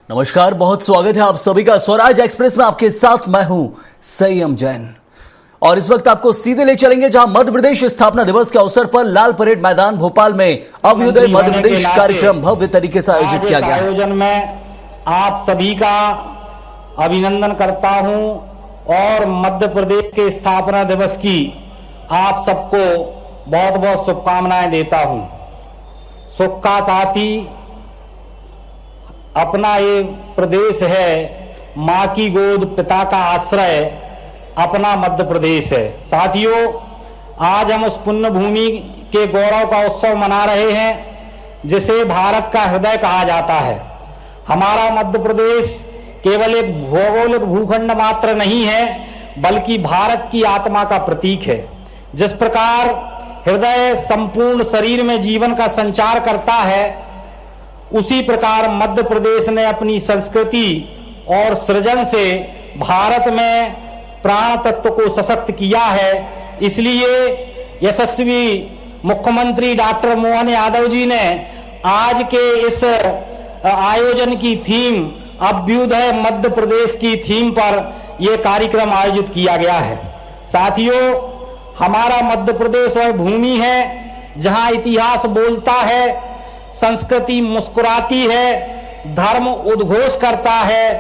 नमस्कार, बहुत स्वागत है आप सभी का स्वराज एक्सप्रेस में। आपके साथ मैं हूं संयम जैन और इस वक्त आपको सीधे ले चलेंगे जहां मध्य प्रदेश स्थापना दिवस के अवसर पर लाल परेड मैदान भोपाल में अभ्युदय मध्य प्रदेश कार्यक्रम भव्य तरीके से आयोजित किया गया है। आयोजन में आप सभी का अभिनंदन करता हूं और मध्य प्रदेश के स्थापना दिवस की आप सबको बहुत बहुत शुभकामनाएं देता हूं। सुख का साथी अपना ये प्रदेश है, माँ की गोद पिता का आश्रय अपना मध्य प्रदेश है। साथियों, आज हम उस पुण्य भूमि के गौरव का उत्सव मना रहे हैं जिसे भारत का हृदय कहा जाता है। हमारा मध्य प्रदेश केवल एक भौगोलिक भूखंड मात्र नहीं है बल्कि भारत की आत्मा का प्रतीक है। जिस प्रकार हृदय संपूर्ण शरीर में जीवन का संचार करता है, उसी प्रकार मध्य प्रदेश ने अपनी संस्कृति और सृजन से भारत में प्राण तत्व को सशक्त किया है। इसलिए यशस्वी मुख्यमंत्री डॉक्टर मोहन यादव जी ने आज के इस आयोजन की थीम अभ्युदय मध्य प्रदेश की थीम पर यह कार्यक्रम आयोजित किया गया है। साथियों, हमारा मध्य प्रदेश वह भूमि है जहां इतिहास बोलता है, संस्कृति मुस्कुराती है, धर्म उद्घोष करता है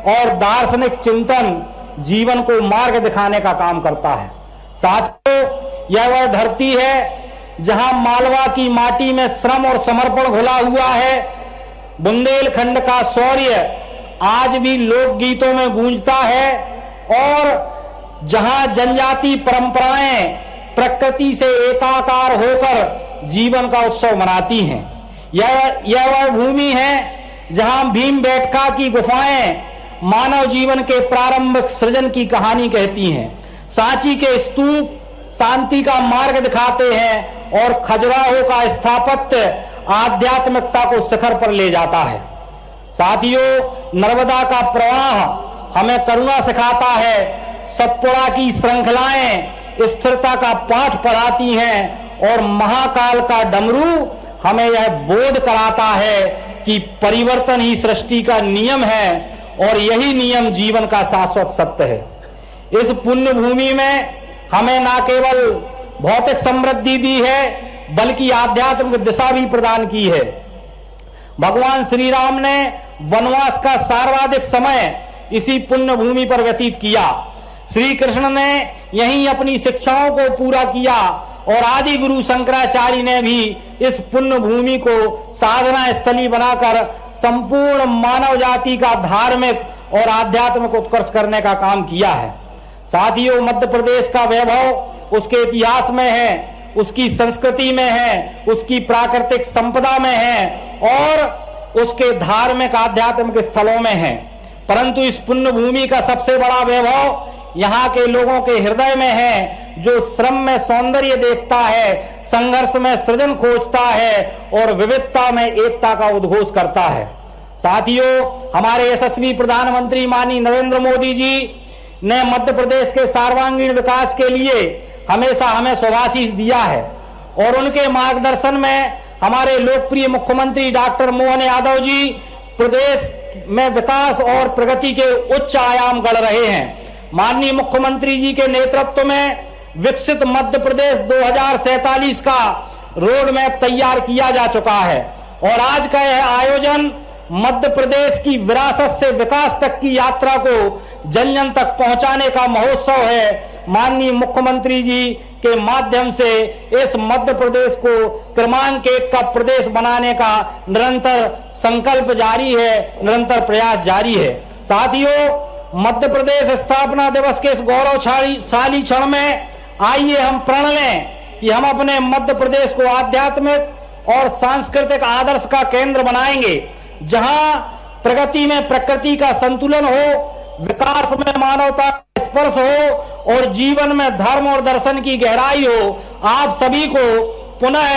और दार्शनिक चिंतन जीवन को मार्ग दिखाने का काम करता है। साथियों, यह वह धरती है जहां मालवा की माटी में श्रम और समर्पण घुला हुआ है। बुंदेलखंड का शौर्य आज भी लोकगीतों में गूंजता है और जहां जनजाति परंपराएं प्रकृति से एकाकार होकर जीवन का उत्सव मनाती हैं। यह वह भूमि है जहां भीमबेटका की गुफाएं मानव जीवन के प्रारंभिक सृजन की कहानी कहती हैं। सांची के स्तूप शांति का मार्ग दिखाते हैं और खजुराहो का स्थापत्य आध्यात्मिकता को शिखर पर ले जाता है। साथियों, नर्मदा का प्रवाह हमें करुणा सिखाता है, सतपुड़ा की श्रृंखलाएं स्थिरता का पाठ पढ़ाती हैं और महाकाल का डमरू हमें यह बोध कराता है कि परिवर्तन ही सृष्टि का नियम है और यही नियम जीवन का शाश्वत सत्य है। इस पुण्य भूमि में हमें न केवल भौतिक समृद्धि दी है बल्कि आध्यात्मिक दिशा भी प्रदान की है। भगवान श्री राम ने वनवास का सर्वाधिक समय इसी पुण्य भूमि पर व्यतीत किया। श्री कृष्ण ने यहीं अपनी शिक्षाओं को पूरा किया और आदि गुरु शंकराचार्य ने भी इस पुण्य भूमि को साधना स्थली बनाकर संपूर्ण मानव जाति का धार्मिक और आध्यात्मिक उत्कर्ष करने का काम किया है। साथियों, मध्य प्रदेश का वैभव उसके इतिहास में है, उसकी संस्कृति में है, उसकी प्राकृतिक संपदा में है और उसके धार्मिक आध्यात्मिक स्थलों में है। परंतु इस पुण्य भूमि का सबसे बड़ा वैभव यहाँ के लोगों के हृदय में है, जो श्रम में सौंदर्य देखता है, संघर्ष में सृजन खोजता है और विविधता में एकता का उद्घोष करता है। साथियों, हमारे यशस्वी प्रधानमंत्री माननीय नरेंद्र मोदी जी ने मध्य प्रदेश के सर्वांगीण विकास के लिए हमेशा हमें शुभाशीष दिया है और उनके मार्गदर्शन में हमारे लोकप्रिय मुख्यमंत्री डॉक्टर मोहन यादव जी प्रदेश में विकास और प्रगति के उच्च आयाम गढ़ रहे हैं। माननीय मुख्यमंत्री जी के नेतृत्व में विकसित मध्य प्रदेश 2047 का रोड मैप तैयार किया जा चुका है और आज का यह आयोजन मध्य प्रदेश की विरासत से विकास तक की यात्रा को जन जन तक पहुंचाने का महोत्सव है। माननीय मुख्यमंत्री जी के माध्यम से इस मध्य प्रदेश को क्रमांक 1 का प्रदेश बनाने का निरंतर संकल्प जारी है, निरंतर प्रयास जारी है। साथियों, मध्य प्रदेश स्थापना दिवस के इस गौरवशाली क्षण में आइए हम प्रण लें कि हम अपने मध्य प्रदेश को आध्यात्मिक और सांस्कृतिक आदर्श का केंद्र बनाएंगे, जहां प्रगति में प्रकृति का संतुलन हो, विकास में मानवता का स्पर्श हो और जीवन में धर्म और दर्शन की गहराई हो। आप सभी को पुनः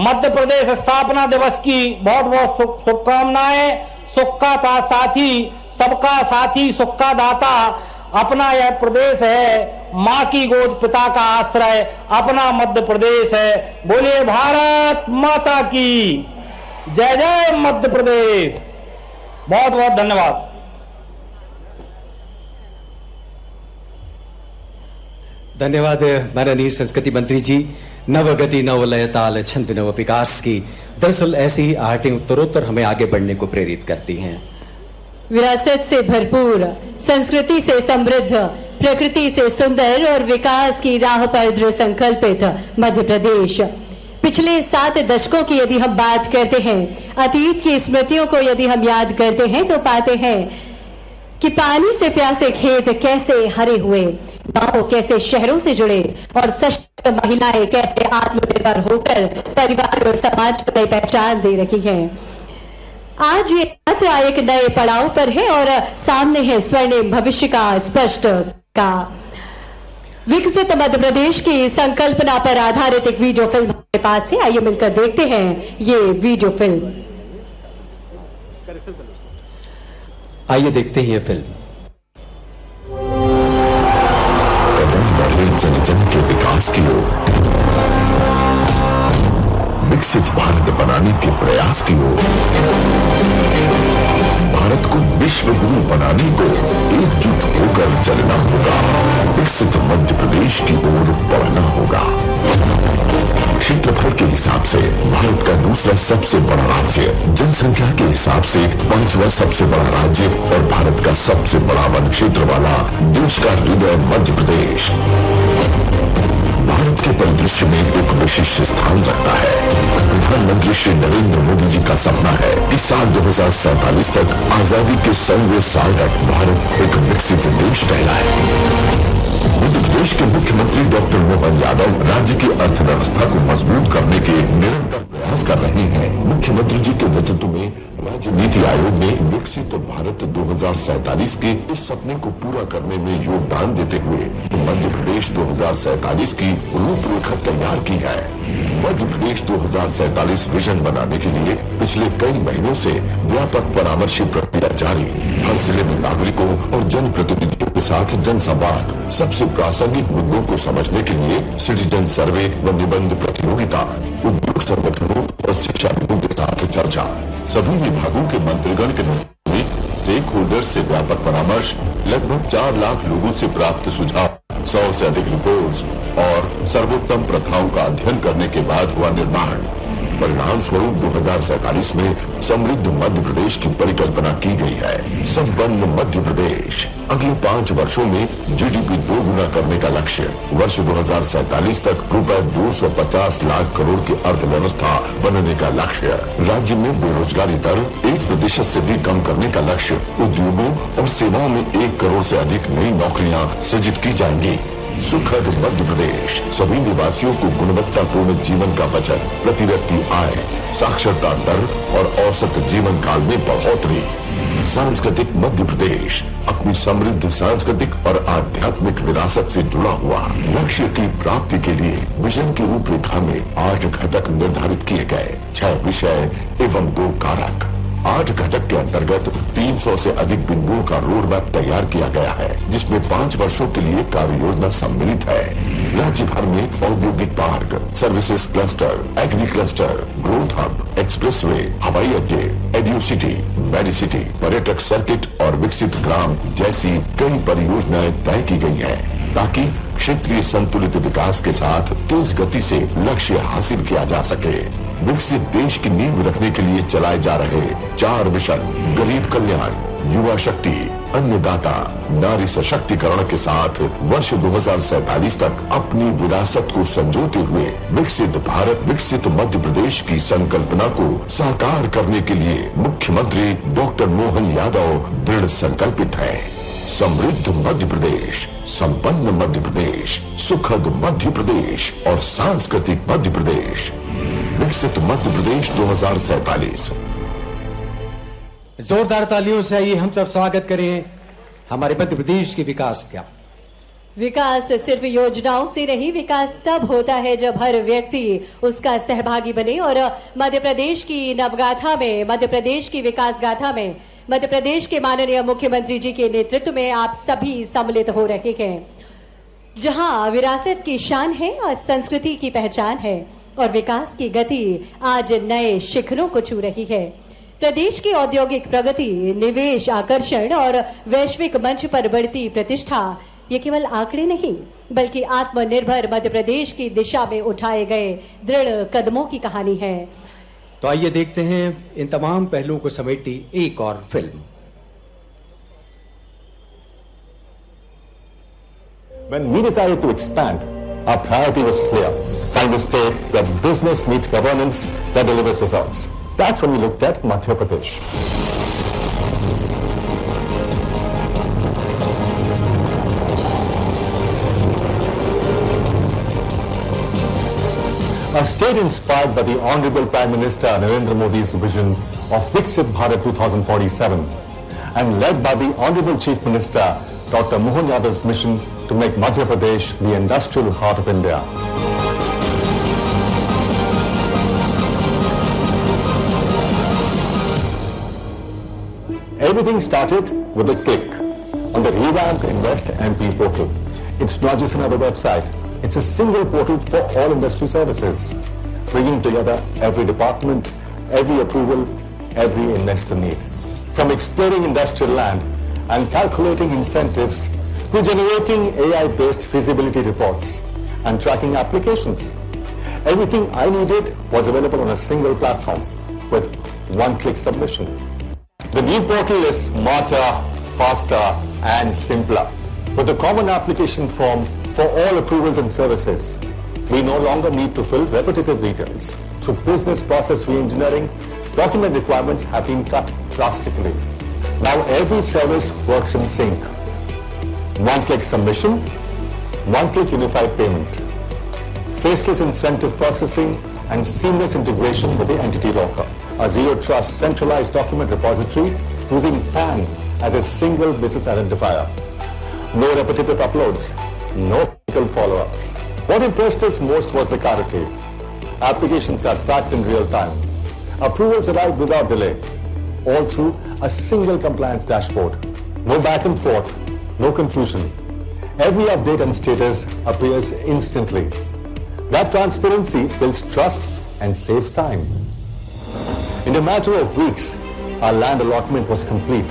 मध्य प्रदेश स्थापना दिवस की बहुत बहुत शुभकामनाएं। सुख का साथी, सबका साथी, सुख का दाता अपना यह प्रदेश है, माँ की गोद पिता का आश्रय अपना मध्य प्रदेश है। बोलिए भारत माता की जय। जय मध्य प्रदेश। बहुत बहुत धन्यवाद। धन्यवाद माननीय संस्कृति मंत्री जी। नवगति नवलय ताल छंद नव विकास की दरअसल ऐसी ही आहटें उत्तरोत्तर हमें आगे बढ़ने को प्रेरित करती हैं। विरासत से भरपूर, संस्कृति से समृद्ध, प्रकृति से सुंदर और विकास की राह पर दृढ़ संकल्पित मध्य प्रदेश। पिछले 7 दशकों की यदि हम बात करते हैं, अतीत की स्मृतियों को यदि हम याद करते हैं तो पाते हैं कि पानी से प्यासे खेत कैसे हरे हुए, गांव कैसे शहरों से जुड़े और सशक्त महिलाएं कैसे आत्मनिर्भर होकर परिवार और समाज को नई पहचान दे रही हैं। आज ये यात्रा एक नए पड़ाव पर है और सामने है स्वर्णिम भविष्य का स्पष्ट का। विकसित मध्य प्रदेश की संकल्पना पर आधारित एक वीडियो फिल्म हमारे पास है, आइए मिलकर देखते हैं ये वीडियो फिल्म। आइए देखते हैं ये फिल्म। कदम बढ़े जन जन के विकास की ओर, विकसित भारत बनाने के प्रयास की ओर, भारत को विश्व गुरु बनाने को एकजुट होकर चलना होगा। विकसित मध्य प्रदेश की ओर बढ़ना होगा। क्षेत्रफल के हिसाब से भारत का दूसरा सबसे बड़ा राज्य, जनसंख्या के हिसाब से 5वां सबसे बड़ा राज्य और भारत का सबसे बड़ा वन क्षेत्र वाला देश का हृदय मध्य प्रदेश भारत के परिदृश्य में एक विशिष्ट स्थान रखता है। प्रधानमंत्री श्री नरेंद्र मोदी जी का सपना है कि साल 2047 तक आजादी के 100वें साल तक भारत एक विकसित देश कहलाए। मध्य प्रदेश के मुख्यमंत्री डॉक्टर मोहन यादव राज्य की अर्थव्यवस्था को मजबूत करने के निरंतर प्रयास कर रहे हैं। मुख्यमंत्री जी के नेतृत्व में राज्य नीति आयोग ने विकसित भारत 2047 के इस सपने को पूरा करने में योगदान देते हुए मध्य प्रदेश 2047 की रूपरेखा तैयार की है। मध्य प्रदेश 2047 विजन बनाने के लिए पिछले कई महीनों से व्यापक परामर्शी प्रक्रिया जारी। हर जिले में नागरिकों और जनप्रतिनिधियों के साथ जनसंवाद, सबसे प्रासंगिक मुद्दों को समझने के लिए सिटीजन सर्वे व निबंध प्रतियोगिता, उद्योग संगठनों और शिक्षाविदों के साथ चर्चा, सभी विभागों के मंत्रीगण के नेतृत्व स्टेक होल्डर से व्यापक परामर्श, लगभग 4 लाख लोगों से प्राप्त सुझाव, 100 से अधिक रिपोर्ट्स और सर्वोत्तम प्रथाओं का अध्ययन करने के बाद हुआ निर्माण। परिणाम स्वरूप 2047 में समृद्ध मध्य प्रदेश की परिकल्पना की गई है। संपन्न मध्य प्रदेश, अगले 5 वर्षों में जीडीपी 2 गुना करने का लक्ष्य, वर्ष 2047 तक रुपए 250 लाख करोड़ की अर्थव्यवस्था बनने का लक्ष्य, राज्य में बेरोजगारी दर 1% से भी कम करने का लक्ष्य, उद्योगों और सेवाओं में 1 करोड़ से अधिक नई नौकरियां सृजित की जाएंगी। सुखद मध्य प्रदेश, सभी निवासियों को गुणवत्तापूर्ण जीवन का बचत, प्रति व्यक्ति आय, साक्षरता दर और औसत जीवन काल में बढ़ोतरी। सांस्कृतिक मध्य प्रदेश, अपनी समृद्ध सांस्कृतिक और आध्यात्मिक विरासत से जुड़ा हुआ। लक्ष्य की प्राप्ति के लिए विजन की रूपरेखा में 8 घटक निर्धारित किए गए, 6 विषय एवं 2 कारक। 8 घटक के अंतर्गत 300 से अधिक बिंदुओं का रोड मैप तैयार किया गया है, जिसमें 5 वर्षों के लिए कार्य योजना सम्मिलित है। राज्य भर में औद्योगिक park, services cluster, agri cluster, growth hub, expressway, हवाई अड्डे, एडियो सिटी, मेडिसिटी, पर्यटक सर्किट और विकसित ग्राम जैसी कई परियोजनाएं तय की गई हैं, ताकि क्षेत्रीय संतुलित विकास के साथ तेज गति से लक्ष्य हासिल किया जा सके। विकसित देश की नींव रखने के लिए चलाए जा रहे 4 मिशन, गरीब कल्याण, युवा शक्ति, अन्नदाता, नारी सशक्तिकरण के साथ वर्ष 2047 तक अपनी विरासत को संजोते हुए विकसित भारत, विकसित मध्य प्रदेश की संकल्पना को साकार करने के लिए मुख्यमंत्री डॉक्टर मोहन यादव दृढ़ संकल्पित है। समृद्ध मध्य प्रदेश, संपन्न मध्य प्रदेश, सुखद मध्य प्रदेश और सांस्कृतिक मध्य प्रदेश। विकसित मध्य प्रदेश 2047। जोरदार तालियों से आइए हम सब स्वागत करें हमारे मध्य प्रदेश के विकास का। विकास सिर्फ योजनाओं से नहीं, विकास तब होता है जब हर व्यक्ति उसका सहभागी बने। और मध्य प्रदेश की नवगाथा में, मध्य प्रदेश की विकास गाथा में मध्य प्रदेश के माननीय मुख्यमंत्री जी के नेतृत्व में आप सभी सम्मिलित हो रहे हैं, जहां विरासत की शान है और संस्कृति की पहचान है और विकास की गति आज नए शिखरों को छू रही है। प्रदेश की औद्योगिक प्रगति, निवेश आकर्षण और वैश्विक मंच पर बढ़ती प्रतिष्ठा ये केवल आंकड़े नहीं बल्कि आत्मनिर्भर मध्य प्रदेश की दिशा में उठाए गए दृढ़ कदमों की कहानी है। तो आइए देखते हैं इन तमाम पहलुओं को समेटती एक और film. When we decided to expand, our priority was clear: find a state where business meets governance that delivers results. That's when we looked at Madhya Pradesh. A state inspired by the Honorable Prime Minister Narendra Modi's vision of Viksit Bharat 2047 and led by the Honorable Chief Minister Dr. Mohan Yadav's mission to make Madhya Pradesh the industrial heart of India. Everything started with a click on the revamped Invest MP portal. It's not just another website. It's a single portal for all industry services, bringing together every department, every approval, every investor need. From exploring industrial land and calculating incentives to generating AI-based feasibility reports and tracking applications. Everything I needed was available on a single platform with one-click submission. The new portal is smarter, faster, and simpler. With a common application form for all approvals and services, we no longer need to fill repetitive details. Through business process re-engineering, document requirements have been cut drastically. Now every service works in sync. One-click submission, one-click unified payment, faceless incentive processing, and seamless integration with the entity locker. A zero-trust centralized document repository using PAN as a single business identifier. No repetitive uploads, no critical follow-ups. What impressed us most was the clarity. Applications are tracked in real time. Approvals arrive without delay, all through a single compliance dashboard. No back and forth, no confusion. Every update and status appears instantly. That transparency builds trust and saves time. In a matter of weeks, our land allotment was complete.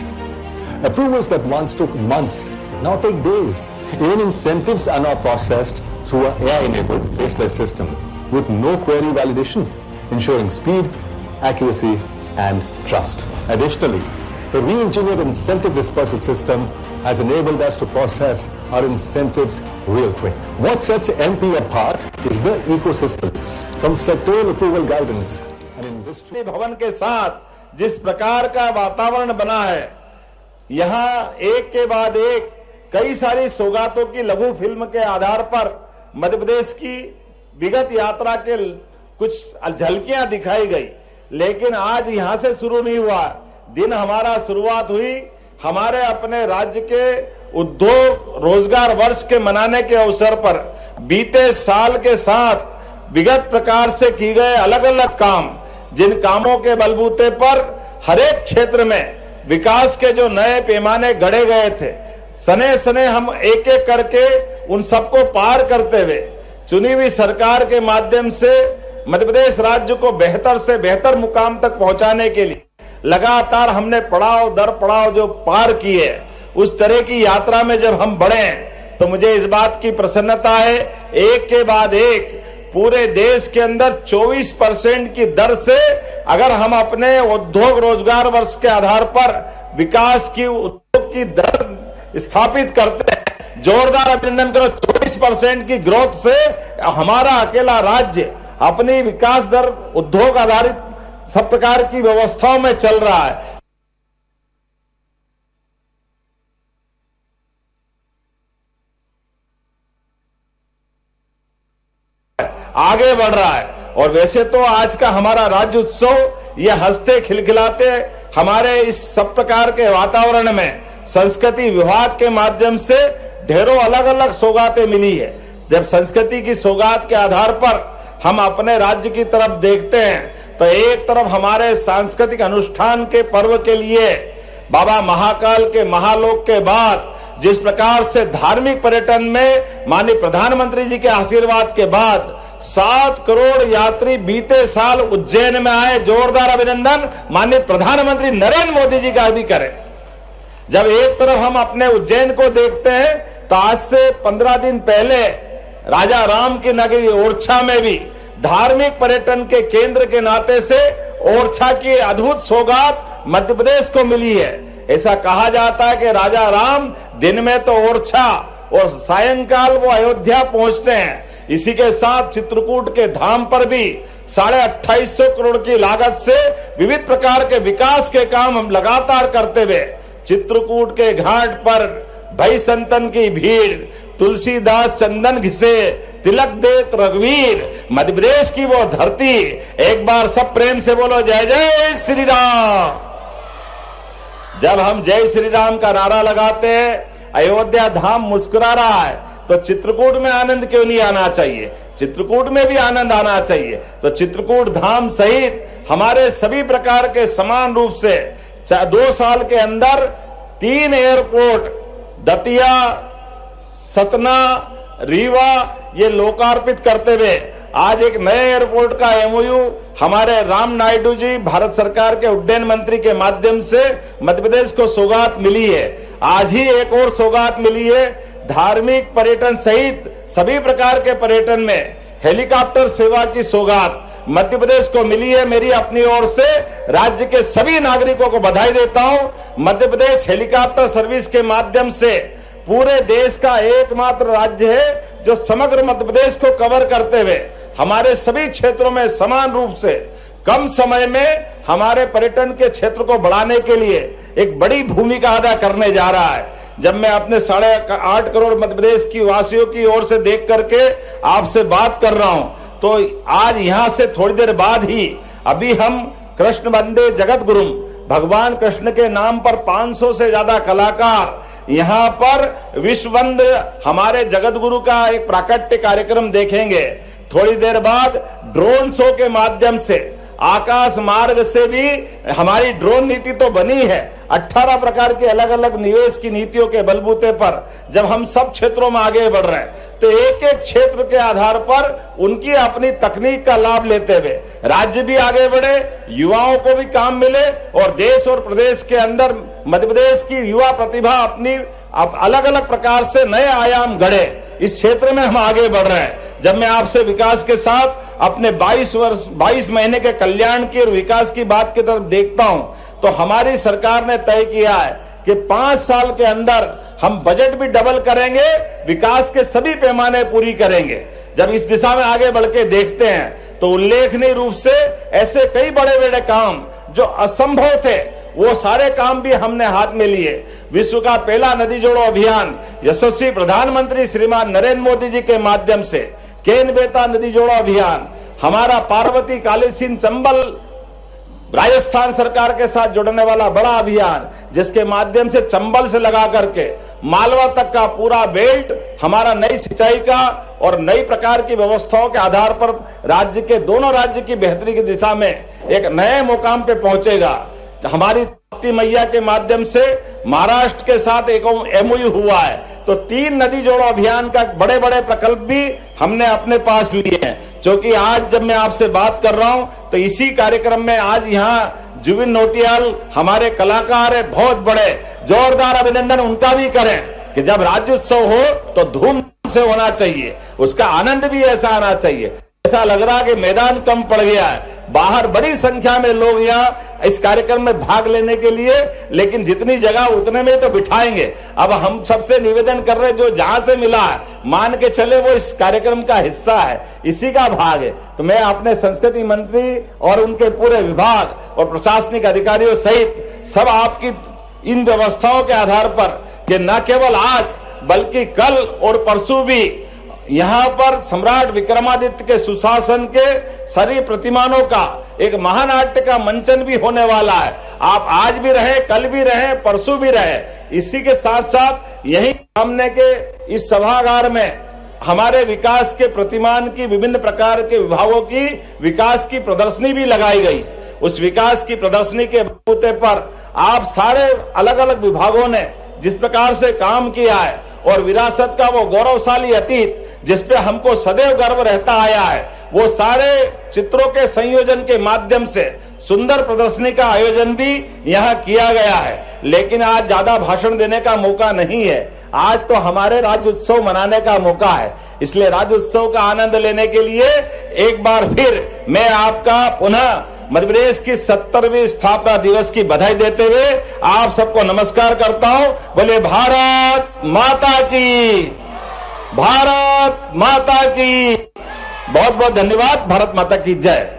Approvals that once took months now take days. Even incentives are now processed through an AI-enabled faceless system with no query validation, ensuring speed, accuracy, and trust. Additionally, the re-engineered incentive dispersal system has enabled us to process our incentives real quick. What sets MP apart is the ecosystem, from sectoral approval guidance and industry. भवन के साथ जिस प्रकार का वातावरण बना है, यहाँ एक के बाद एक कई सारी सौगातों की लघु फिल्म के आधार पर मध्य प्रदेश की विगत यात्रा के कुछ झलकियां दिखाई गई। लेकिन आज यहां से शुरू नहीं हुआ दिन, हमारा शुरुआत हुई हमारे अपने राज्य के उद्योग रोजगार वर्ष के मनाने के अवसर पर। बीते साल के साथ विगत प्रकार से की गए अलग अलग काम, जिन कामों के बलबूते पर हरेक क्षेत्र में विकास के जो नए पैमाने गढ़े गए थे, सने सने हम एक एक करके उन सबको पार करते हुए चुनी हुई सरकार के माध्यम से मध्य प्रदेश राज्य को बेहतर से बेहतर मुकाम तक पहुंचाने के लिए लगातार हमने पड़ाव दर पड़ाव जो पार किए, उस तरह की यात्रा में जब हम बढ़े तो मुझे इस बात की प्रसन्नता है, एक के बाद एक पूरे देश के अंदर 24% की दर से अगर हम अपने उद्योग रोजगार वर्ष के आधार पर विकास की उद्योग की दर स्थापित करते हैं, जोरदार अभिनंदन करो। 24% की ग्रोथ से हमारा अकेला राज्य अपनी विकास दर उद्योग आधारित सब प्रकार की व्यवस्थाओं में चल रहा है, आगे बढ़ रहा है। और वैसे तो आज का हमारा राज्य उत्सव ये हंसते खिलखिलाते हमारे इस सब प्रकार के वातावरण में संस्कृति विभाग के माध्यम से ढेरों अलग अलग सौगातें मिली है। जब संस्कृति की सौगात के आधार पर हम अपने राज्य की तरफ देखते हैं तो एक तरफ हमारे सांस्कृतिक अनुष्ठान के पर्व के लिए बाबा महाकाल के महालोक के बाद जिस प्रकार से धार्मिक पर्यटन में माननीय प्रधानमंत्री जी के आशीर्वाद के बाद 7 करोड़ यात्री बीते साल उज्जैन में आए। जोरदार अभिनंदन माननीय प्रधानमंत्री नरेंद्र मोदी जी का भी करें। जब एक तरफ हम अपने उज्जैन को देखते हैं तो आज से 15 दिन पहले राजा राम की नगरी ओरछा में भी धार्मिक पर्यटन के केंद्र के नाते से ओरछा की अद्भुत सौगात मध्य प्रदेश को मिली है। ऐसा कहा जाता है कि राजा राम दिन में तो ओरछा और सायंकाल वो अयोध्या पहुंचते हैं। इसी के साथ चित्रकूट के धाम पर भी 2850 करोड़ की लागत से विविध प्रकार के विकास के काम हम लगातार करते हुए चित्रकूट के घाट पर भई संतन की भीड़, तुलसीदास चंदन घिसे, तिलक देत रघुवीर, मध्य प्रदेश की वो धरती। एक बार सब प्रेम से बोलो जय जय श्री राम। जब हम जय श्री राम का नारा लगाते हैं, अयोध्या धाम मुस्कुरा रहा है, तो चित्रकूट में आनंद क्यों नहीं आना चाहिए? चित्रकूट में भी आनंद आना चाहिए। तो चित्रकूट धाम सहित हमारे सभी प्रकार के समान रूप से 2 साल के अंदर 3 एयरपोर्ट दतिया, सतना, रीवा ये लोकार्पित करते हुए आज एक नए एयरपोर्ट का एमओयू हमारे राम नायडू जी भारत सरकार के उड्डयन मंत्री के माध्यम से मध्य प्रदेश को सौगात मिली है। आज ही एक और सौगात मिली है। धार्मिक पर्यटन सहित सभी प्रकार के पर्यटन में हेलीकॉप्टर सेवा की सौगात मध्य प्रदेश को मिली है। मेरी अपनी ओर से राज्य के सभी नागरिकों को बधाई देता हूं। मध्य प्रदेश हेलीकॉप्टर सर्विस के माध्यम से पूरे देश का एकमात्र राज्य है जो समग्र मध्य प्रदेश को कवर करते हुए हमारे सभी क्षेत्रों में समान रूप से कम समय में हमारे पर्यटन के क्षेत्र को बढ़ाने के लिए एक बड़ी भूमिका अदा करने जा रहा है। जब मैं अपने 8.5 करोड़ मध्य प्रदेश की वासियों की ओर से देख करके आपसे बात कर रहा हूं, तो आज यहां से थोड़ी देर बाद ही अभी हम कृष्ण वंदे जगत गुरु भगवान कृष्ण के नाम पर 500 से ज्यादा कलाकार यहाँ पर विश्व वंद हमारे जगत गुरु का एक प्राकट्य कार्यक्रम देखेंगे। थोड़ी देर बाद ड्रोन शो के माध्यम से आकाश मार्ग से भी हमारी ड्रोन नीति तो बनी है। 18 प्रकार के अलग अलग निवेश की नीतियों के बलबूते पर जब हम सब क्षेत्रों में आगे बढ़ रहे हैं, तो एक एक क्षेत्र के आधार पर उनकी अपनी तकनीक का लाभ लेते हुए राज्य भी आगे बढ़े, युवाओं को भी काम मिले और देश और प्रदेश के अंदर मध्य प्रदेश की युवा प्रतिभा अपनी अलग अलग प्रकार से नए आयाम गढ़े। इस क्षेत्र में हम आगे बढ़ रहे हैं। जब मैं आपसे विकास के साथ अपने 22 महीने के कल्याण की और विकास की बात की तरफ देखता हूं, तो हमारी सरकार ने तय किया है कि 5 साल के अंदर हम बजट भी डबल करेंगे, विकास के सभी पैमाने पूरी करेंगे। जब इस दिशा में आगे बढ़ के देखते हैं तो उल्लेखनीय रूप से ऐसे कई बड़े बड़े काम जो असंभव थे वो सारे काम भी हमने हाथ में लिए। विश्व का पहला नदी जोड़ो अभियान यशस्वी प्रधानमंत्री श्रीमान नरेंद्र मोदी जी के माध्यम से केन बेता नदी जोड़ो अभियान, हमारा पार्वती कालीसिंध चंबल राजस्थान सरकार के साथ जुड़ने वाला बड़ा अभियान, जिसके माध्यम से चंबल से लगा करके मालवा तक का पूरा बेल्ट हमारा नई सिंचाई का और नई प्रकार की व्यवस्थाओं के आधार पर राज्य के दोनों राज्य की बेहतरी की दिशा में एक नए मुकाम पे पहुंचेगा। हमारी ताप्ती मैया के माध्यम से महाराष्ट्र के साथ एक एमओयू हुआ है, तो 3 नदी जोड़ो अभियान का बड़े बड़े प्रकल्प भी हमने अपने पास लिए हैं। क्योंकि आज जब मैं आपसे बात कर रहा हूं तो इसी कार्यक्रम में आज यहाँ जुबिन नौटियाल हमारे कलाकार है बहुत बड़े, जोरदार अभिनंदन उनका भी करें कि जब राज्योत्सव हो तो धूम से होना चाहिए, उसका आनंद भी ऐसा आना चाहिए। ऐसा लग रहा कि मैदान कम पड़ गया है, बाहर बड़ी संख्या में लोग यहाँ इस कार्यक्रम में भाग लेने के लिए, लेकिन जितनी जगह उतने में तो बिठाएंगे। अब हम सबसे निवेदन कर रहे हैं, जो जहां से मिला है मान के चले वो इस कार्यक्रम का हिस्सा है, इसी का भाग है। तो मैं अपने संस्कृति मंत्री और उनके पूरे विभाग और प्रशासनिक अधिकारियों सहित सब आपकी इन व्यवस्थाओं के आधार पर कि न केवल आज बल्कि कल और परसों भी यहाँ पर सम्राट विक्रमादित्य के सुशासन के सारी प्रतिमानों का एक महानाट्य का मंचन भी होने वाला है। आप आज भी रहे, कल भी रहे, परसों भी रहे। इसी के साथ साथ यही सामने के इस सभागार में हमारे विकास के प्रतिमान की विभिन्न प्रकार के विभागों की विकास की प्रदर्शनी भी लगाई गई। उस विकास की प्रदर्शनी के बलबूते पर आप सारे अलग अलग विभागों ने जिस प्रकार से काम किया है और विरासत का वो गौरवशाली अतीत जिस पे हमको सदैव गर्व रहता आया है, वो सारे चित्रों के संयोजन के माध्यम से सुंदर प्रदर्शनी का आयोजन भी यहाँ किया गया है। लेकिन आज ज्यादा भाषण देने का मौका नहीं है, आज तो हमारे राज्य उत्सव मनाने का मौका है। इसलिए राज्य उत्सव का आनंद लेने के लिए एक बार फिर मैं आपका पुनः मध्य प्रदेश की 70वीं स्थापना दिवस की बधाई देते हुए आप सबको नमस्कार करता हूं। बोले भारत माता की, भारत माता की। बहुत बहुत धन्यवाद। भारत माता की जय।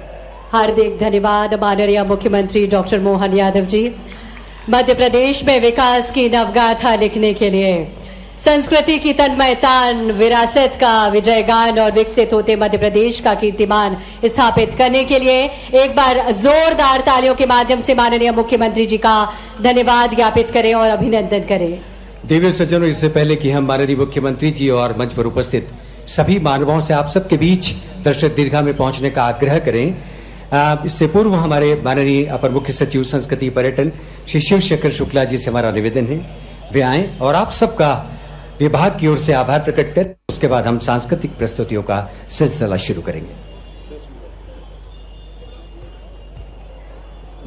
हार्दिक धन्यवाद माननीय मुख्यमंत्री डॉक्टर मोहन यादव जी। मध्य प्रदेश में विकास की नवगाथा लिखने के लिए संस्कृति की तन्मयतान, विरासत का विजयगान और विकसित होते मध्य प्रदेश का कीर्तिमान स्थापित करने के लिए एक बार जोरदार तालियों के माध्यम से माननीय मुख्यमंत्री जी का धन्यवाद ज्ञापित करें और अभिनंदन करें। दिव्य सज्जनों, इससे पहले कि हम माननीय मुख्यमंत्री जी और मंच पर उपस्थित सभी मानवों से आप सबके बीच दर्शक दीर्घा में पहुंचने का आग्रह करें, इससे पूर्व हमारे माननीय अपर मुख्य सचिव संस्कृति पर्यटन श्री शिव शेखर शुक्ला जी से हमारा निवेदन है वे आए और आप सबका विभाग की ओर से आभार प्रकट कर उसके बाद हम सांस्कृतिक प्रस्तुतियों का सिलसिला शुरू करेंगे।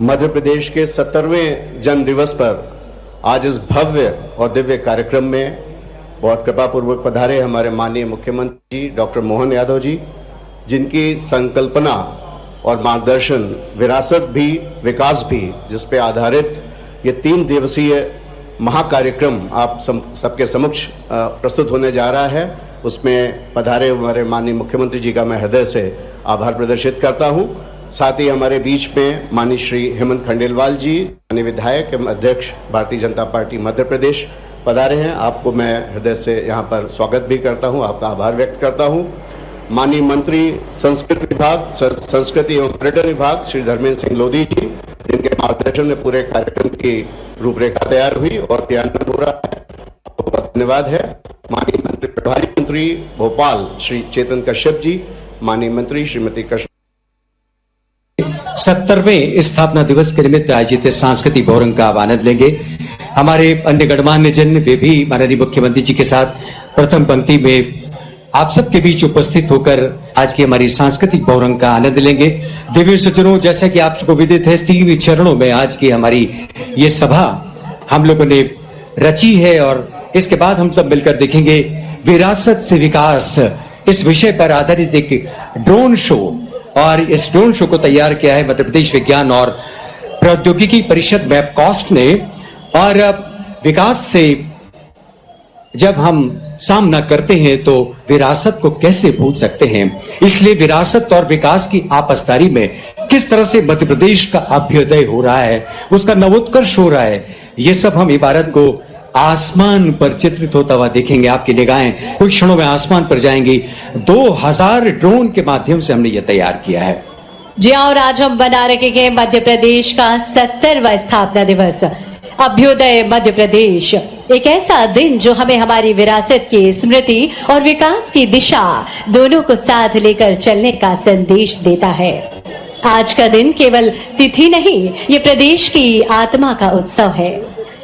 मध्य प्रदेश के 70वें जन्म दिवस पर आज इस भव्य और दिव्य कार्यक्रम में बहुत कृपापूर्वक पधारे हमारे माननीय मुख्यमंत्री जी डॉक्टर मोहन यादव जी, जिनकी संकल्पना और मार्गदर्शन विरासत भी विकास भी जिस पे आधारित ये 3 दिवसीय महाकार्यक्रम आप सबके समक्ष प्रस्तुत होने जा रहा है, उसमें पधारे हमारे माननीय मुख्यमंत्री जी का मैं हृदय से आभार प्रदर्शित करता हूं। साथ ही हमारे बीच में माननीय श्री हेमंत खंडेलवाल जी, माननीय विधायक एवं अध्यक्ष भारतीय जनता पार्टी मध्य प्रदेश पधारे हैं। आपको मैं हृदय से यहाँ पर स्वागत भी करता हूँ, आपका आभार व्यक्त करता हूँ। माननीय मंत्री संस्कृति विभाग, संस्कृति एवं पर्यटन विभाग श्री धर्मेंद्र सिंह लोधी जी, जिनके मार्गदर्शन में पूरे कार्यक्रम की रूपरेखा तैयार हुई और क्रियान्वयन हो रहा है, आपको बहुत धन्यवाद है। माननीय मंत्री प्रभारी मंत्री भोपाल श्री चेतन कश्यप जी, माननीय मंत्री श्रीमती कश्यप 70वें स्थापना दिवस के निमित्त आयोजित सांस्कृतिक बहुरंग का आनंद लेंगे। हमारे अन्य गणमान्य जन वे भी माननीय मुख्यमंत्री जी के साथ प्रथम पंक्ति में आप सबके बीच उपस्थित होकर आज की हमारी सांस्कृतिक बहुरंग का आनंद लेंगे। दिव्य सज्जनों, जैसा कि आप सबको विदित है, 3 चरणों में आज की हमारी ये सभा हम लोगों ने रची है और इसके बाद हम सब मिलकर देखेंगे विरासत से विकास इस विषय पर आधारित एक ड्रोन शो, और इस ड्रोन शो को तैयार किया है मध्य प्रदेश विज्ञान और प्रौद्योगिकी परिषद मैपकास्ट ने। और विकास से जब हम सामना करते हैं तो विरासत को कैसे भूल सकते हैं, इसलिए विरासत और विकास की आपसदारी में किस तरह से मध्य प्रदेश का अभ्युदय हो रहा है, उसका नवोत्कर्ष हो रहा है, ये सब हम इबारत को आसमान पर चित्रित होता हुआ देखेंगे। आपकी निगाहें कुछ क्षणों में आसमान पर जाएंगी। 2000 ड्रोन के माध्यम से हमने ये तैयार किया है। जी और आज हम बना रखेंगे मध्य प्रदेश का 70वां स्थापना दिवस, अभ्युदय मध्य प्रदेश, एक ऐसा दिन जो हमें हमारी विरासत की स्मृति और विकास की दिशा दोनों को साथ लेकर चलने का संदेश देता है। आज का दिन केवल तिथि नहीं, ये प्रदेश की आत्मा का उत्सव है।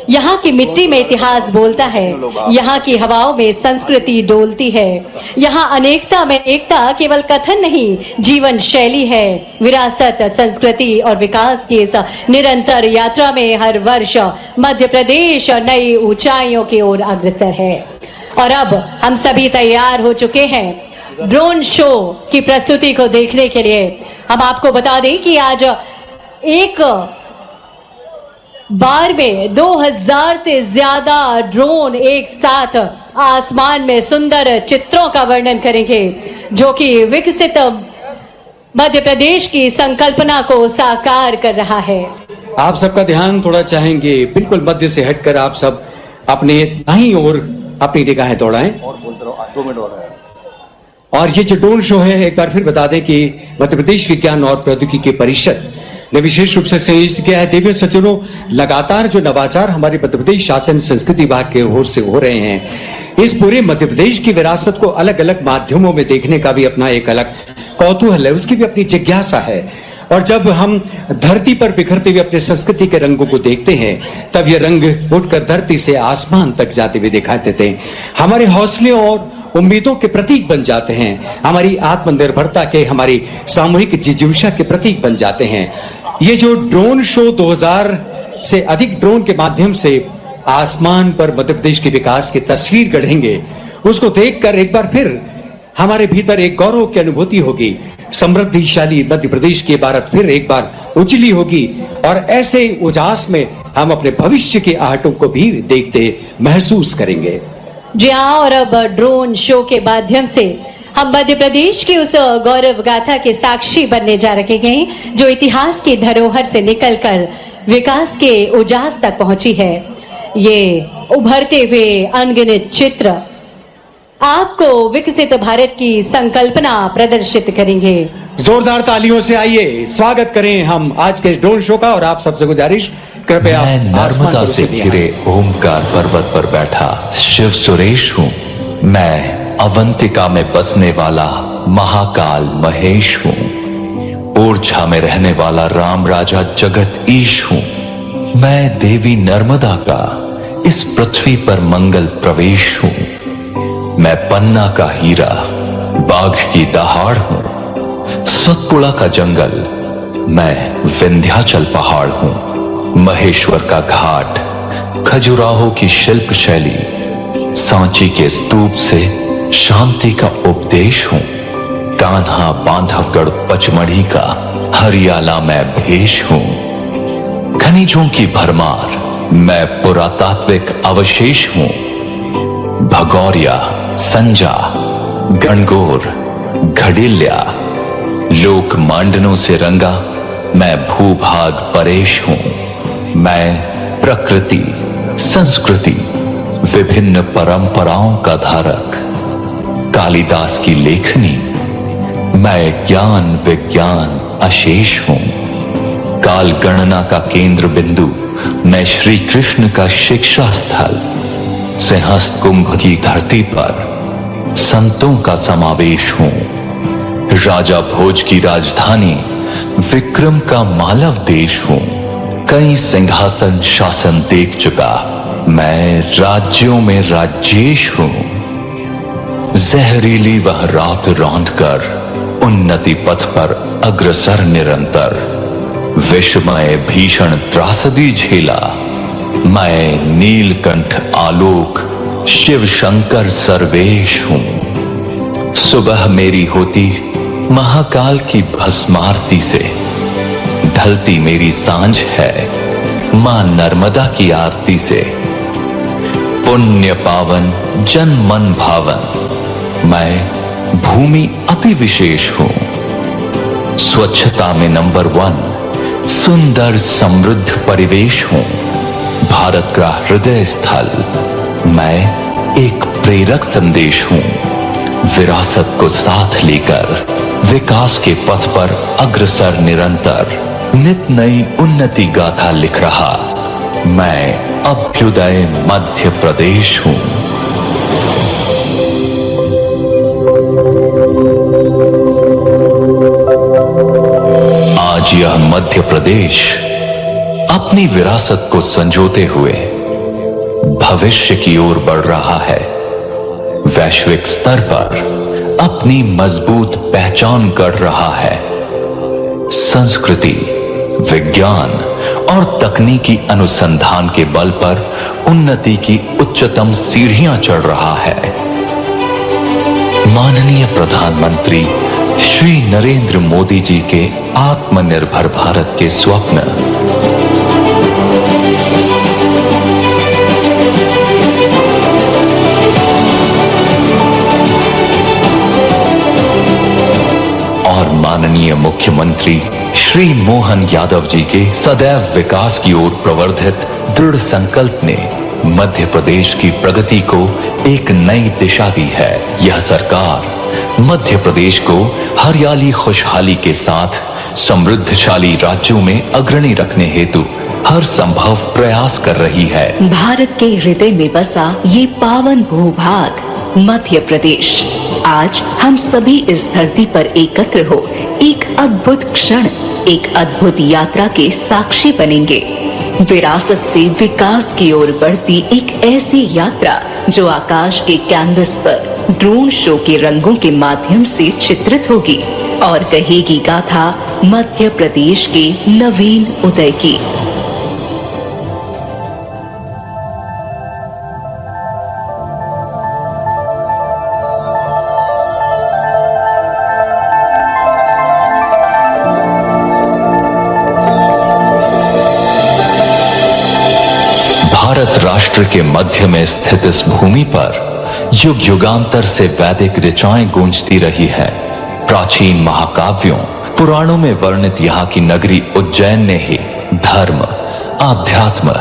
यहाँ की मिट्टी में इतिहास बोलता है, यहाँ की हवाओं में संस्कृति डोलती है, यहाँ अनेकता में एकता केवल कथन नहीं जीवन शैली है। विरासत, संस्कृति और विकास की इस निरंतर यात्रा में हर वर्ष मध्य प्रदेश नई ऊंचाइयों की ओर अग्रसर है। और अब हम सभी तैयार हो चुके हैं ड्रोन शो की प्रस्तुति को देखने के लिए। हम आपको बता दें कि आज एक बार में 2000 से ज्यादा ड्रोन एक साथ आसमान में सुंदर चित्रों का वर्णन करेंगे, जो कि विकसित मध्य प्रदेश की संकल्पना को साकार कर रहा है। आप सबका ध्यान थोड़ा चाहेंगे, बिल्कुल मध्य से हटकर आप सब अपने दाईं ओर अपनी निगाहें दौड़ाएं। और ये जो ड्रोन शो है, एक बार फिर बता दें कि मध्य प्रदेश विज्ञान और प्रौद्योगिकी परिषद ने विशेष रूप से संयोजित किया है। दिव्य सज्जनों, लगातार जो नवाचार हमारे मध्य प्रदेश शासन संस्कृति विभाग के ओर से हो रहे हैं, इस पूरे मध्य प्रदेश की विरासत को अलग अलग माध्यमों में देखने का भी अपना एक अलग कौतूहल है, उसकी भी अपनी जिज्ञासा है। और जब हम धरती पर बिखरते हुए अपने संस्कृति के रंगों को देखते हैं, तब ये रंग उठकर धरती से आसमान तक जाते हुए दिखाई देते हैं। हमारे हौसले और उम्मीदों के प्रतीक बन जाते हैं, हमारी आत्मनिर्भरता के, हमारी सामूहिक जिज्ञासा के प्रतीक बन जाते हैं। ये जो ड्रोन शो 2000 से अधिक ड्रोन के माध्यम से आसमान पर मध्य प्रदेश के विकास की तस्वीर गढ़ेंगे, उसको देखकर एक बार फिर हमारे भीतर एक गौरव की अनुभूति होगी। समृद्धिशाली मध्य प्रदेश की इबारत फिर एक बार उजली होगी और ऐसे उजास में हम अपने भविष्य की आहटों को भी देखते महसूस करेंगे। जी हाँ, और अब ड्रोन शो के माध्यम से हम मध्य प्रदेश की उस गौरव गाथा के साक्षी बनने जा रहे हैं जो इतिहास की धरोहर से निकलकर विकास के उजास तक पहुंची है। ये उभरते हुए अनगिनत चित्र आपको विकसित भारत की संकल्पना प्रदर्शित करेंगे। जोरदार तालियों से आइए स्वागत करें हम आज के ड्रोन शो का। और आप सबसे गुजारिश, कृपया मैं नर्मदा से घिरे ओमकार पर्वत पर बैठा शिव सुरेश हूँ। मैं अवंतिका में बसने वाला महाकाल महेश हूँ। ओरछा में रहने वाला राम राजा जगत ईश हूँ। मैं देवी नर्मदा का इस पृथ्वी पर मंगल प्रवेश हूँ। मैं पन्ना का हीरा, बाघ की दहाड़ हूँ। सतपुड़ा का जंगल, मैं विंध्याचल पहाड़ हूँ। महेश्वर का घाट, खजुराहो की शिल्प शैली, सांची के स्तूप से शांति का उपदेश हूँ। कान्हा बांधवगढ़ पचमढ़ी का हरियाला मैं भेष हूँ। खनिजों की भरमार, मैं पुरातात्विक अवशेष हूँ। भगौरिया, संजा, गणगौर, घड़िल्या, लोक मांडनों से रंगा मैं भूभाग परेश हूं। मैं प्रकृति, संस्कृति, विभिन्न परंपराओं का धारक, कालिदास की लेखनी। मैं ज्ञान विज्ञान अशेष हूं। काल गणना का केंद्र बिंदु, मैं श्री कृष्ण का शिक्षा स्थल। सिंहस्थ कुंभ की धरती पर संतों का समावेश हूं। राजा भोज की राजधानी विक्रम का मालव देश हूं। कई सिंहासन शासन देख चुका मैं राज्यों में राज्येश हूं। जहरीली वह रात रौंद कर उन्नति पथ पर अग्रसर निरंतर। विषमय भीषण त्रासदी झेला मैं नीलकंठ आलोक शिव शंकर सर्वेश हूं। सुबह मेरी होती महाकाल की भस्मारती से, ढलती मेरी सांझ है मां नर्मदा की आरती से। पुण्य पावन जन मन भावन मैं भूमि अति विशेष हूं। स्वच्छता में नंबर 1 सुंदर समृद्ध परिवेश हूं। भारत का हृदय स्थल मैं एक प्रेरक संदेश हूं। विरासत को साथ लेकर विकास के पथ पर अग्रसर निरंतर, नित नई उन्नति गाथा लिख रहा मैं अभ्युदय मध्य प्रदेश हूं। आज यह मध्य प्रदेश अपनी विरासत को संजोते हुए भविष्य की ओर बढ़ रहा है। वैश्विक स्तर पर अपनी मजबूत पहचान गढ़ रहा है। संस्कृति, विज्ञान और तकनीकी अनुसंधान के बल पर उन्नति की उच्चतम सीढ़ियां चढ़ रहा है। माननीय प्रधानमंत्री श्री नरेंद्र मोदी जी के आत्मनिर्भर भारत के स्वप्न और माननीय मुख्यमंत्री श्री मोहन यादव जी के सदैव विकास की ओर प्रवर्धित दृढ़ संकल्प ने मध्य प्रदेश की प्रगति को एक नई दिशा दी है। यह सरकार मध्य प्रदेश को हरियाली खुशहाली के साथ समृद्धशाली राज्यों में अग्रणी रखने हेतु हर संभव प्रयास कर रही है। भारत के हृदय में बसा ये पावन भूभाग मध्य प्रदेश, आज हम सभी इस धरती पर एकत्र हो एक अद्भुत क्षण, एक अद्भुत यात्रा के साक्षी बनेंगे। विरासत से विकास की ओर बढ़ती एक ऐसी यात्रा जो आकाश के कैनवस पर ड्रोन शो के रंगों के माध्यम से चित्रित होगी और कहेगी गाथा मध्य प्रदेश के नवीन उदय की। भारत राष्ट्र के मध्य में स्थित इस भूमि पर युग युगांतर से वैदिक ऋचाएं गूंजती रही है। प्राचीन महाकाव्यों पुराणों में वर्णित यहाँ की नगरी उज्जैन ने ही धर्म, आध्यात्म,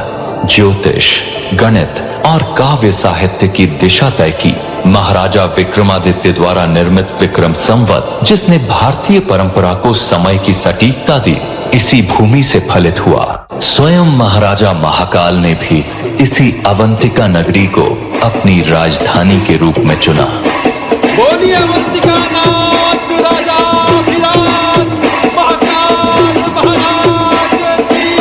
ज्योतिष, गणित और काव्य साहित्य की दिशा तय की। महाराजा विक्रमादित्य द्वारा निर्मित विक्रम संवत, जिसने भारतीय परंपरा को समय की सटीकता दी, इसी भूमि से फलित हुआ। स्वयं महाराजा महाकाल ने भी इसी अवंतिका नगरी को अपनी राजधानी के रूप में चुना। बोलिए अवंतिका नाथ राजा धीराज महाकाल महाराज की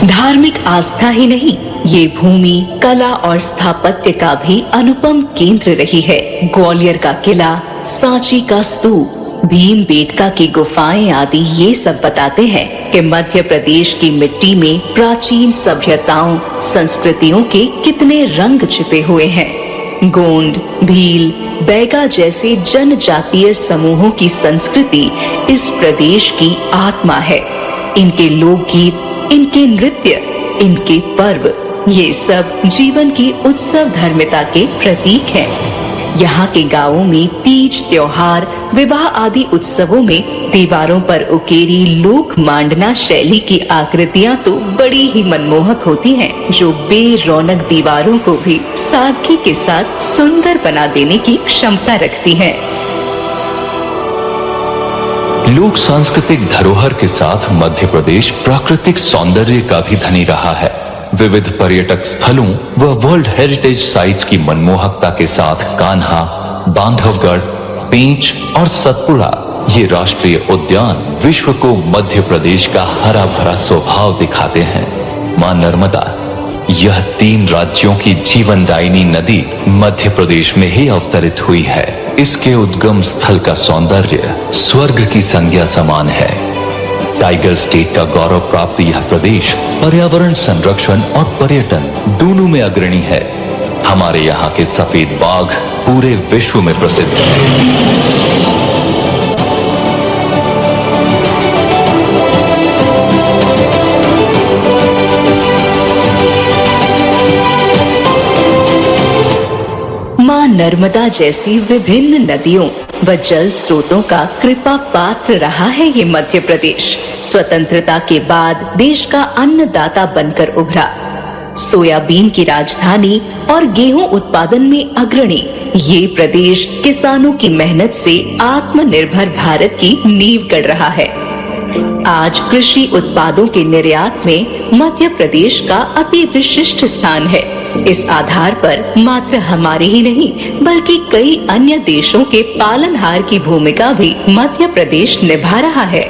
धार्मिक आस्था ही नहीं, ये भूमि कला और स्थापत्य का भी अनुपम केंद्र रही है। ग्वालियर का किला, सांची का स्तूप, भीमबेटका की गुफाएं आदि ये सब बताते हैं कि मध्य प्रदेश की मिट्टी में प्राचीन सभ्यताओं, संस्कृतियों के कितने रंग छिपे हुए हैं। गोंड, भील, बैगा जैसे जनजातीय समूहों की संस्कृति इस प्रदेश की आत्मा है। इनके लोकगीत, इनके नृत्य, इनके पर्व, ये सब जीवन की उत्सव धर्मिता के प्रतीक हैं। यहाँ के गांवों में तीज त्योहार, विवाह आदि उत्सवों में दीवारों पर उकेरी लोक मांडना शैली की आकृतियां तो बड़ी ही मनमोहक होती हैं, जो बेरौनक दीवारों को भी सादगी के साथ सुंदर बना देने की क्षमता रखती हैं। लोक सांस्कृतिक धरोहर के साथ मध्य प्रदेश प्राकृतिक सौंदर्य का भी धनी रहा है। विविध पर्यटक स्थलों व वर्ल्ड हेरिटेज साइट्स की मनमोहकता के साथ कान्हा, बांधवगढ़, पेंच और सतपुड़ा, ये राष्ट्रीय उद्यान विश्व को मध्य प्रदेश का हरा भरा स्वभाव दिखाते हैं। मां नर्मदा, यह 3 राज्यों की जीवनदायिनी नदी मध्य प्रदेश में ही अवतरित हुई है। इसके उद्गम स्थल का सौंदर्य स्वर्ग की संज्ञा समान है। टाइगर स्टेट का गौरव प्राप्त यह प्रदेश पर्यावरण संरक्षण और पर्यटन दोनों में अग्रणी है। हमारे यहाँ के सफेद बाघ पूरे विश्व में प्रसिद्ध हैं। मां नर्मदा जैसी विभिन्न नदियों व जल स्रोतों का कृपा पात्र रहा है ये मध्य प्रदेश। स्वतंत्रता के बाद देश का अन्नदाता बनकर उभरा। सोयाबीन की राजधानी और गेहूं उत्पादन में अग्रणी ये प्रदेश किसानों की मेहनत से आत्मनिर्भर भारत की नींव गढ़ रहा है। आज कृषि उत्पादों के निर्यात में मध्य प्रदेश का अति विशिष्ट स्थान है। इस आधार पर मात्र हमारे ही नहीं बल्कि कई अन्य देशों के पालनहार की भूमिका भी मध्य प्रदेश निभा रहा है।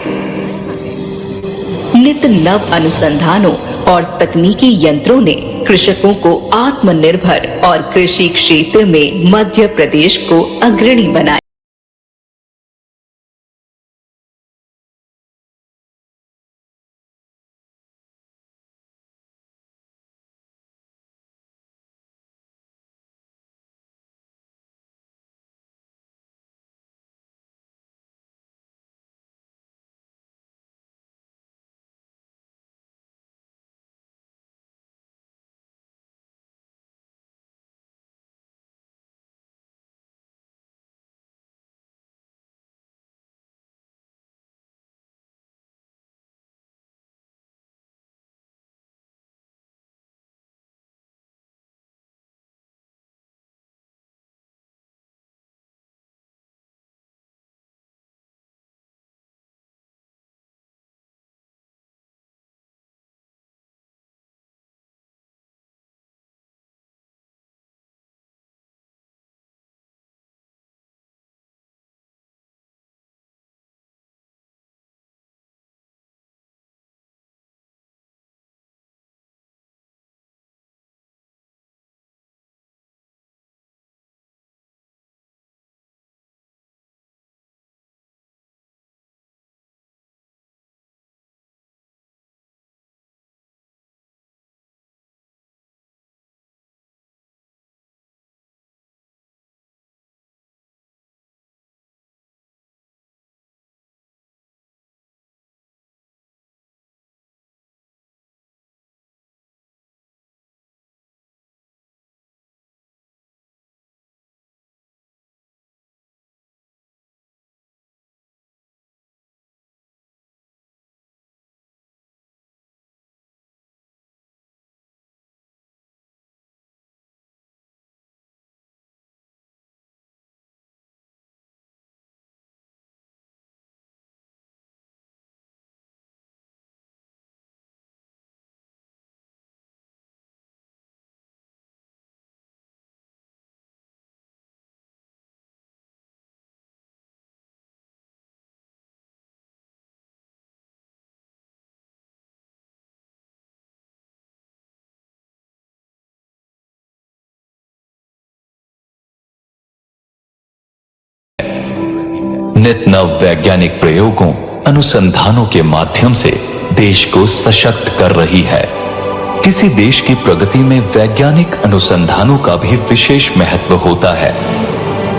नित नव अनुसंधानों और तकनीकी यंत्रों ने कृषकों को आत्मनिर्भर और कृषि क्षेत्र में मध्य प्रदेश को अग्रणी बनाया। नित नव वैज्ञानिक प्रयोगों अनुसंधानों के माध्यम से देश को सशक्त कर रही है। किसी देश की प्रगति में वैज्ञानिक अनुसंधानों का भी विशेष महत्व होता है।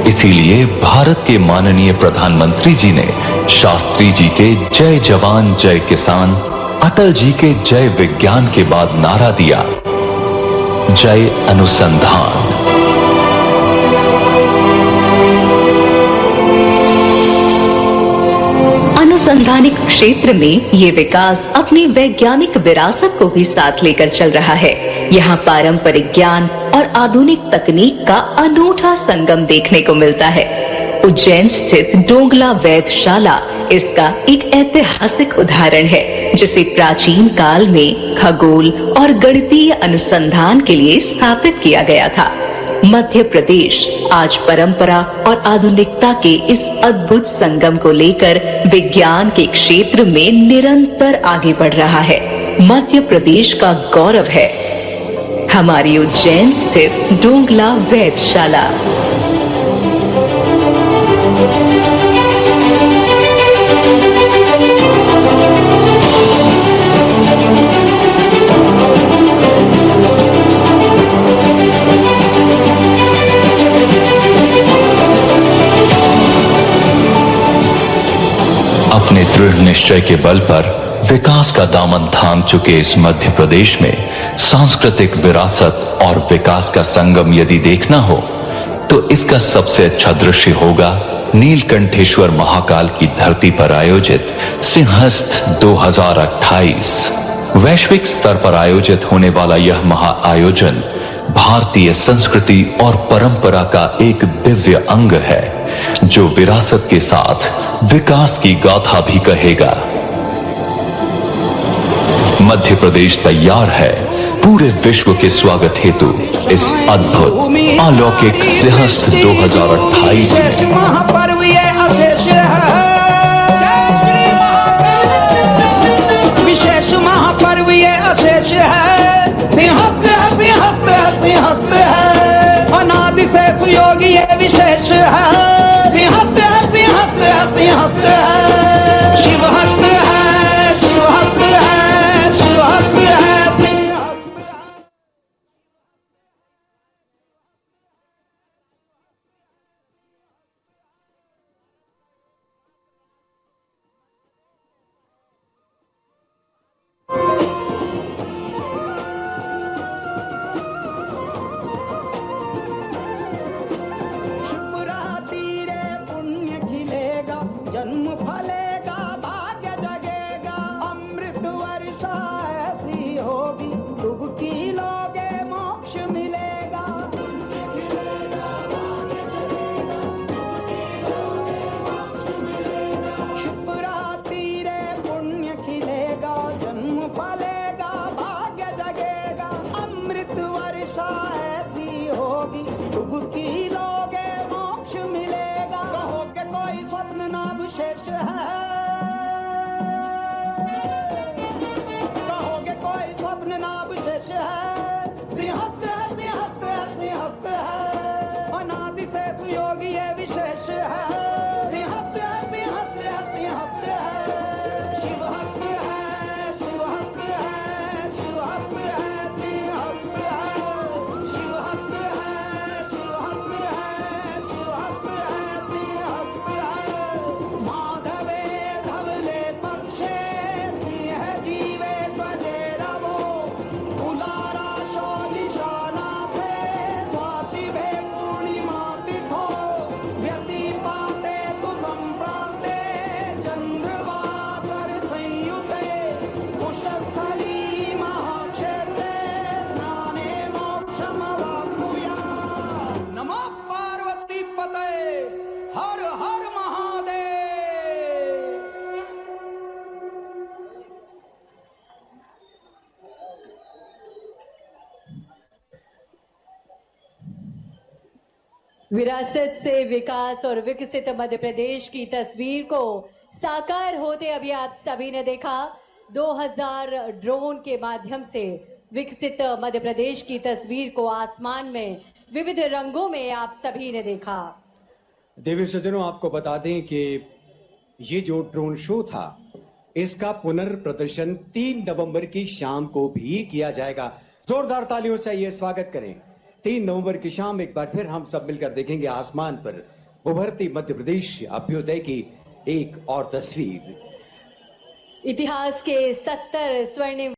इसीलिए भारत के माननीय प्रधानमंत्री जी ने शास्त्री जी के जय जवान जय किसान, अटल जी के जय विज्ञान के बाद नारा दिया, जय अनुसंधान। अनुसंधानिक क्षेत्र में ये विकास अपनी वैज्ञानिक विरासत को भी साथ लेकर चल रहा है। यहाँ पारंपरिक ज्ञान और आधुनिक तकनीक का अनूठा संगम देखने को मिलता है। उज्जैन स्थित डोंगला वेधशाला इसका एक ऐतिहासिक उदाहरण है, जिसे प्राचीन काल में खगोल और गणितीय अनुसंधान के लिए स्थापित किया गया था। मध्य प्रदेश आज परंपरा और आधुनिकता के इस अद्भुत संगम को लेकर विज्ञान के क्षेत्र में निरंतर आगे बढ़ रहा है। मध्य प्रदेश का गौरव है हमारी उज्जैन स्थित डोंगला वेधशाला। अपने दृढ़ निश्चय के बल पर विकास का दामन थाम चुके इस मध्य प्रदेश में सांस्कृतिक विरासत और विकास का संगम यदि देखना हो तो इसका सबसे अच्छा दृश्य होगा नीलकंठेश्वर महाकाल की धरती पर आयोजित सिंहस्थ 2028। वैश्विक स्तर पर आयोजित होने वाला यह महाआयोजन भारतीय संस्कृति और परंपरा का एक दिव्य अंग है, जो विरासत के साथ विकास की गाथा भी कहेगा। मध्य प्रदेश तैयार है पूरे विश्व के स्वागत हेतु इस अद्भुत अलौकिक सिंहस्थ 2028 में। महापर्व ये अशेष है, विशेष महापर्व ये अशेष है। सिंहस्थ है, सिंहस्थ है, सिंहस्थ है, अनादि से सुयोगी ये विशेष है। सिंहस्थ है, सिंहस्थ है, सिंहस्थ है, शिवहस्त है, शिवहस्त है, शिवहस्त है, सिंहस्थ है। जन्म फलेगा, भाग्य जगेगा, अमृत वर्षा ऐसी होगी, डुबकी लोगे मोक्ष मिलेगा। शुभ रात्रि रे पुण्य खिलेगा, जन्म फलेगा, भाग्य जगेगा, अमृत वर्षा ऐसी होगी, डुबकी लोगे मोक्ष मिलेगा। कहोगे कोई स्वप्न ना शेष है, कहोगे कोई स्वप्न नाम शेष है। सिंहस्थ है, सिंहस्थ है, सिंहस्थ है, अनादि से सुयोगी ये विशेष है। सिंहस्थ है, सिंहस्थ है, सिंहस्थ है, शिवहस्त है, शिवहस्त है, शिवहस्त है, सिंहस्थ है, शिवहस्त है, शिवहस्त है, शिवहस्त है, सिंहस्थ है। माधवे धवले पक्षे सिंह जीवे त्वजे रवो, तुलारा शोलिशाना थे, स्वाति भे पूर्णिमा तिथो, व्यतिपाते तु संप्राप्ते, चंद्रवाकर संयुते, कुशस्थली महाक्षेत्रे, स्नाने मोक्षमवाप्नुयात्। नमः पार्वती पते, हर हर महादेव। विरासत से विकास और विकसित मध्य प्रदेश की तस्वीर को साकार होते अभी आप सभी ने देखा। 2000 ड्रोन के माध्यम से विकसित मध्य प्रदेश की तस्वीर को आसमान में विविध रंगों में आप सभी ने देखा। देवी सज्जनों, आपको बता दें कि ये जो ड्रोन शो था, इसका पुनर्प्रदर्शन 3 नवंबर की शाम को भी किया जाएगा। जोरदार तालियों से ये स्वागत करें। 3 नवंबर की शाम एक बार फिर हम सब मिलकर देखेंगे आसमान पर उभरती मध्य प्रदेश अभ्युदय की एक और तस्वीर। इतिहास के 70 स्वर्णिम